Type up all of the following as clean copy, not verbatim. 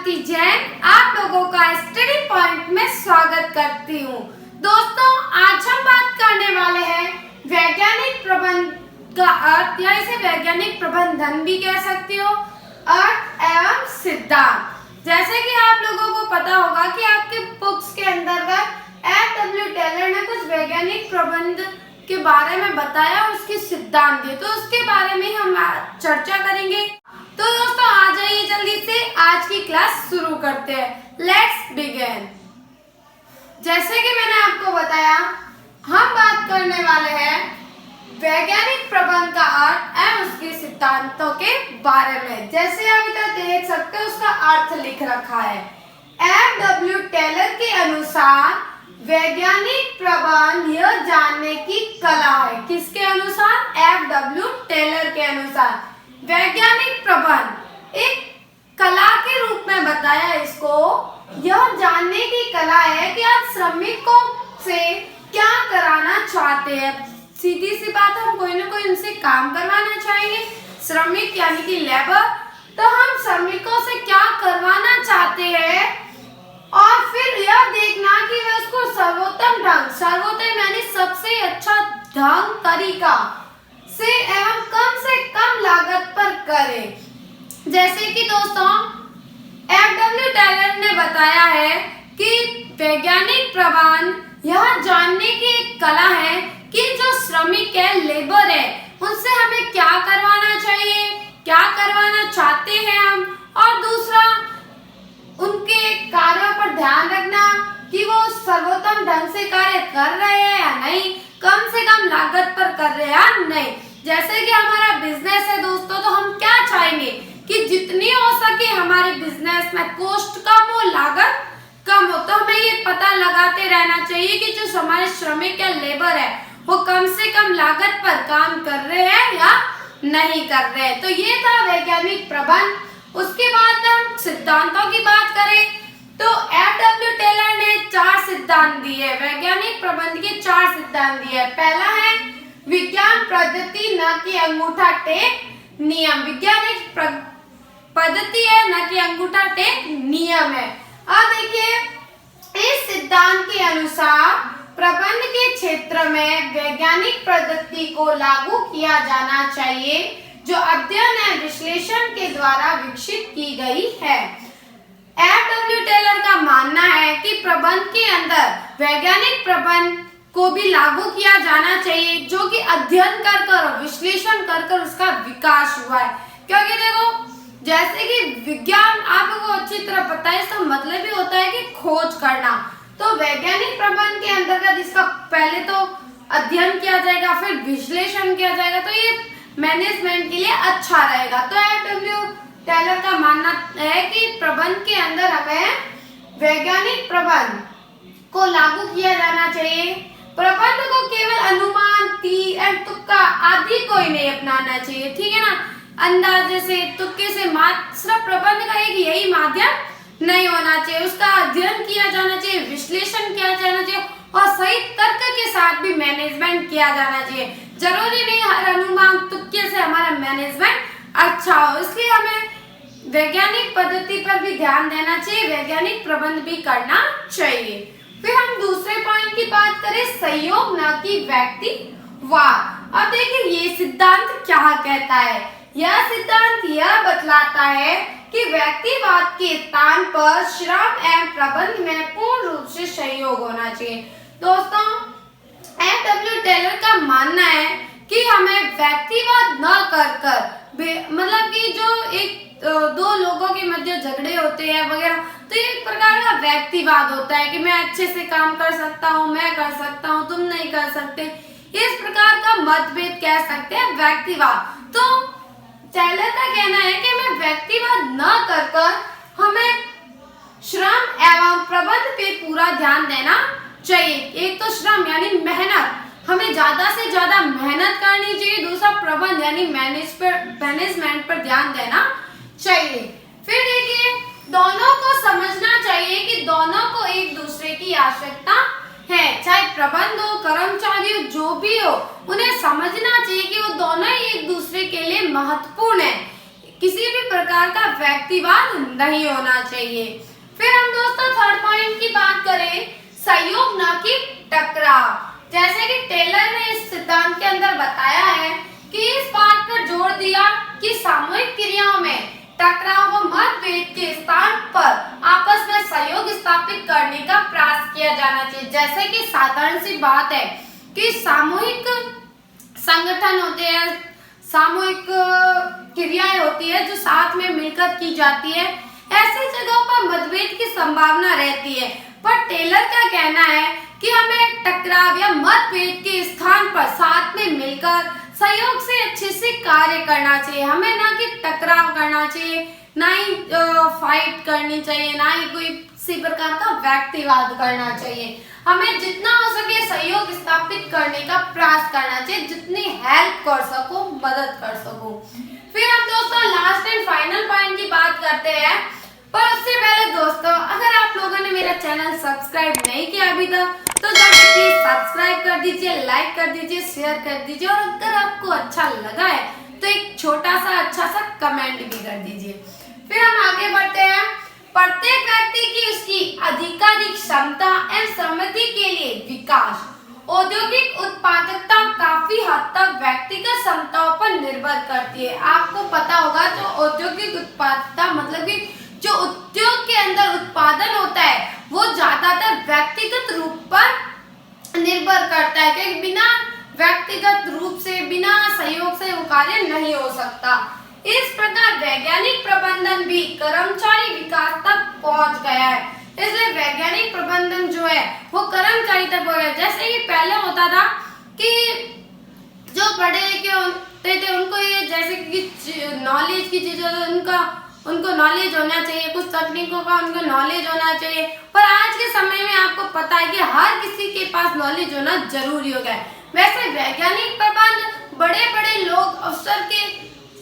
शांति जैन आप लोगों का स्टडी पॉइंट में स्वागत करती हूँ। दोस्तों, आज हम बात करने वाले हैं वैज्ञानिक प्रबंध का अर्थ, या इसे वैज्ञानिक प्रबंधन भी कह सकती हो, अर्थ एवं सिद्धांत। जैसे कि आप लोगों को पता होगा कि आपके बुक्स के अंतर्गत F.W. टेलर ने कुछ वैज्ञानिक प्रबंध के बारे में बताया, उसके सिद्धांत दिए, तो उसके बारे में हम चर्चा करेंगे। तो दोस्तों, आ जाइए जल्दी से आज की क्लास शुरू करते हैं। Let's begin. जैसे कि मैंने आपको बताया, हम बात करने वाले हैं वैज्ञानिक प्रबंध का अर्थ एवं उसके सिद्धांतों के बारे में। जैसे आप इधर देख सकते हो, उसका अर्थ लिख रखा है। F.W. टेलर के अनुसार वैज्ञानिक प्रबंध यह जानने की कला है। किसके अनुसार? F.W. टेलर के अनुसार वैज्ञानिक प्रबंध एक कला के रूप में बताया इसको। यह जानने की कला है कि आप श्रमिकों से क्या कराना चाहते हैं। सीधी सी बात, हम कोई ना कोई उनसे काम करवाना चाहेंगे। श्रमिक यानी कि लेबर, तो हम श्रमिकों से क्या करवाना चाहते हैं और फिर यह देखना कि वे उसको सर्वोत्तम यानी सबसे अच्छा ढंग तरीका से एवं कम से कम लागत पर करें। जैसे कि दोस्तों, F.W. टेलर ने बताया है कि वैज्ञानिक प्रबंध यह जानने की एक कला है कि जो श्रमिक है, लेबर है, उनसे हमें क्या करवाना चाहिए, क्या करवाना चाहते हैं हम, और दूसरा उनके कार्यों पर ध्यान रखना कि वो सर्वोत्तम ढंग से कार्य कर रहे हैं या नहीं, कम से कम लागत पर कर रहे हैं या नहीं। जैसे कि हमारा बिजनेस है दोस्तों, तो हम क्या चाहेंगे कि जितनी हो सके हमारे बिजनेस में कॉस्ट कम हो, लागत कम हो। तो हमें ये पता लगाते रहना चाहिए कि जो हमारे श्रमिक या लेबर है, वो कम से कम लागत पर काम कर रहे हैं या नहीं कर रहे हैं। तो ये था वैज्ञानिक प्रबंध। उसके बाद हम सिद्धांतों की बात करें तो F.W. टेलर ने 4 सिद्धांत दिए। वैज्ञानिक प्रबंध के 4 सिद्धांत दिए। पहला है विज्ञान पद्धति, न कि अंगूठा टेक नियम। वैज्ञानिक पद्धति है, न कि अंगूठा टेक नियम है। अब देखिए, इस सिद्धांत के अनुसार प्रबंध के क्षेत्र में वैज्ञानिक पद्धति को लागू किया जाना चाहिए, जो अध्ययन एवं विश्लेषण के द्वारा विकसित की गई है। F.W. टेलर का मानना है कि प्रबंध के अंदर वैज्ञानिक प्रबंध को भी लागू किया जाना चाहिए, जो कि अध्ययन कर और विश्लेषण कर उसका विकास हुआ है। क्योंकि देखो, जैसे कि विज्ञान आप लोगों को अच्छी तरह पता है, इसका मतलब भी होता है कि खोज करना। तो वैज्ञानिक प्रबंध के अंतर्गत इसका पहले तो अध्ययन किया जाएगा, फिर विश्लेषण किया जाएगा, तो ये मैनेजमेंट के लिए अच्छा रहेगा। तो F.W. टेलर का मानना है कि प्रबंध के अंदर हमें वैज्ञानिक प्रबंध को लागू किया जाना चाहिए। प्रबंध को केवल अनुमान, तीर, तुक्का आदि कोई नहीं अपनाना चाहिए, ठीक है ना। अंदाजे से, तुक्के से मात्र प्रबंध का एक यही माध्यम नहीं होना चाहिए। उसका अध्ययन किया जाना चाहिए, विश्लेषण किया जाना चाहिए और सही तर्क के साथ भी मैनेजमेंट किया जाना चाहिए। जरूरी नहीं हर अनुमान, तुक्के से हमारा मैनेजमेंट अच्छा हो। इसलिए हमें वैज्ञानिक पद्धति पर भी ध्यान देना चाहिए, वैज्ञानिक प्रबंध भी करना चाहिए। फिर हम दूसरे पॉइंट की बात करें, सहयोग न कि व्यक्तिवाद। अब देखिए, ये सिद्धांत क्या कहता है। यह सिद्धांत यह बतलाता है कि व्यक्तिवाद के स्थान पर श्रम एवं प्रबंध में पूर्ण रूप से सहयोग होना चाहिए। दोस्तों, F.W. टेलर का मानना है कि हमें व्यक्तिवाद न कर मतलब कि जो एक दो लोगों के मध्य झगड़े होते हैं वगैरह, तो ये एक प्रकार का व्यक्तिवाद होता है कि मैं अच्छे से काम कर सकता हूँ, मैं कर सकता हूँ, तुम नहीं कर सकते। इस प्रकार का मतभेद कह सकते हैं व्यक्तिवाद। तो टेलर का कहना है कि हमें व्यक्तिवाद न कर हमें श्रम एवं प्रबंध पे पूरा ध्यान देना चाहिए। एक तो श्रम यानी मेहनत, हमें ज्यादा से ज्यादा मेहनत करनी चाहिए। दूसरा प्रबंध यानी मैनेजमेंट पर ध्यान देना चाहिए। फिर देखिए, दोनों को समझना चाहिए कि दोनों को एक दूसरे की आवश्यकता है। चाहे प्रबंध हो, कर्मचारी हो, जो भी हो, उन्हें समझना चाहिए कि वो दोनों ही एक दूसरे के लिए महत्वपूर्ण है। किसी भी प्रकार का व्यक्तिवाद नहीं होना चाहिए। फिर हम दोस्तों थर्ड पॉइंट की बात करें, सहयोग न कि टकराव। जैसे कि टेलर ने इस सिद्धांत के अंदर बताया है कि इस बात पर जोर दिया कि सामूहिक क्रियाओं में टकराव व मतभेद के स्थान पर आपस में सहयोग स्थापित करने का प्रयास किया जाना चाहिए। जैसे कि साधारण सी बात है कि सामूहिक संगठन होते हैं, सामूहिक क्रियाएं होती है जो साथ में मिलकर की जाती है, ऐसी जगहों पर मतभेद की संभावना रहती है। पर टेलर का कहना है कि हमें टकराव या मतभेद के स्थान पर साथ में मिलकर सहयोग से अच्छे से कार्य करना चाहिए। हमें ना कि टकराव करना चाहिए, ना ही फाइट करनी चाहिए, ना ही कोई किसी प्रकार का व्यक्तिवाद करना चाहिए। हमें जितना हो सके सहयोग स्थापित करने का प्रयास करना चाहिए, जितनी हेल्प कर सको, मदद कर सको। फिर हम दोस्तों लास्ट एंड फाइनल पॉइंट की बात करते हैं, पर उससे पहले दोस्तों अगर आप लोगों ने मेरा चैनल सब्सक्राइब नहीं किया अभी तक तो जाके प्लीज सब्सक्राइब कर दीजिए, लाइक कर दीजिए, शेयर कर दीजिए, और अगर आपको अच्छा लगा है तो एक छोटा सा अच्छा सा कमेंट भी कर दीजिए। फिर हम आगे बढ़ते हैं। प्रत्येक व्यक्ति की उसकी अधिकाधिक क्षमता एवं समृद्धि के लिए विकास। औद्योगिक उत्पादकता काफी हद तक व्यक्तिगत क्षमताओं पर निर्भर करती है। आपको पता होगा जो औद्योगिक उत्पादकता मतलब कि जो उद्योग के अंदर उत्पादन होता है वो ज्यादातर व्यक्तिगत रूप पर निर्भर करता है, क्योंकि बिना व्यक्तिगत रूप से, बिना सहयोग से वो कार्य नहीं हो सकता। इस प्रकार वैज्ञानिक प्रबंधन भी कर्मचारी विकास तक पहुंच गया है। इसलिए वैज्ञानिक प्रबंधन जो है वो कर्मचारी तक पहुंच गया। जैसे कि पहले होता था कि जो पढ़े लिखे होते थे उनको ये जैसे कि नॉलेज की चीजों उनको नॉलेज होना चाहिए, कुछ तकनीकों का उनको नॉलेज होना चाहिए, पर आज के समय में आपको पता है कि हर किसी के पास नॉलेज होना जरूरी हो गया है। वैसे वैज्ञानिक प्रबंध बड़े बड़े लोग अफसर के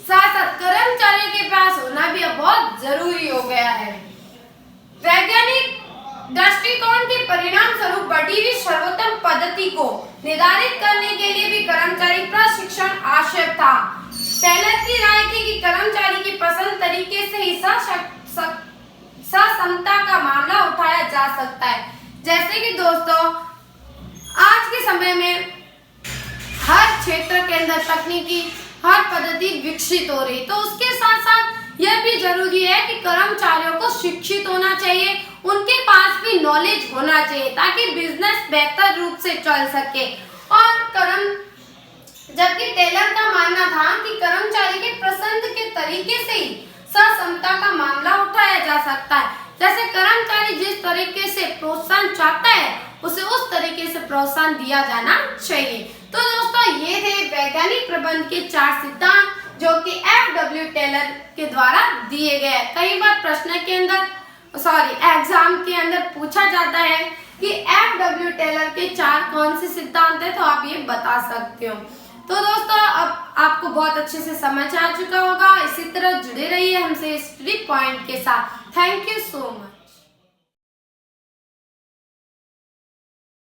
साथ साथ कर्मचारियों के पास होना भी अब बहुत जरूरी हो गया है। वैज्ञानिक दृष्टिकोण के परिणाम स्वरूप बढ़ी हुई सर्वोत्तम पद्धति को निर्धारित करने के लिए भी कर्मचारी प्रशिक्षण आवश्यक था। टेलर की राय थी कि कर्मचारी की पसंद तरीके से ही सक्षमता का मामला उठाया जा सकता है। जैसे कि दोस्तों आज के समय में हर क्षेत्र के अंदर तकनीकी हर पद्धति विकसित हो रही, तो उसके साथ साथ यह भी जरूरी है कि कर्मचारियों को शिक्षित होना चाहिए, उनके पास भी नॉलेज होना चाहिए ताकि बिजनेस बेहतर रूप से चल सके। और जबकि टेलर का मानना था कि कर्मचारी के पसंद के तरीके से ही सक्षमता का मामला उठाया जा सकता है। जैसे कर्मचारी जिस तरीके से प्रोत्साहन चाहता है उसे उस तरीके से प्रोत्साहन दिया जाना चाहिए। तो दोस्तों ये थे वैज्ञानिक प्रबंध के 4 सिद्धांत जो कि FW टेलर के द्वारा दिए गए। कई बार प्रश्न के अंदर एग्जाम के अंदर पूछा जाता है कि FW टेलर के 4 कौन से सिद्धांत है, तो आप ये बता सकते हो। तो दोस्तों अब आपको बहुत अच्छे से समझ आ चुका होगा। इसी तरह जुड़े रहिए हमसे स्टडी पॉइंट के साथ। Thank you so much.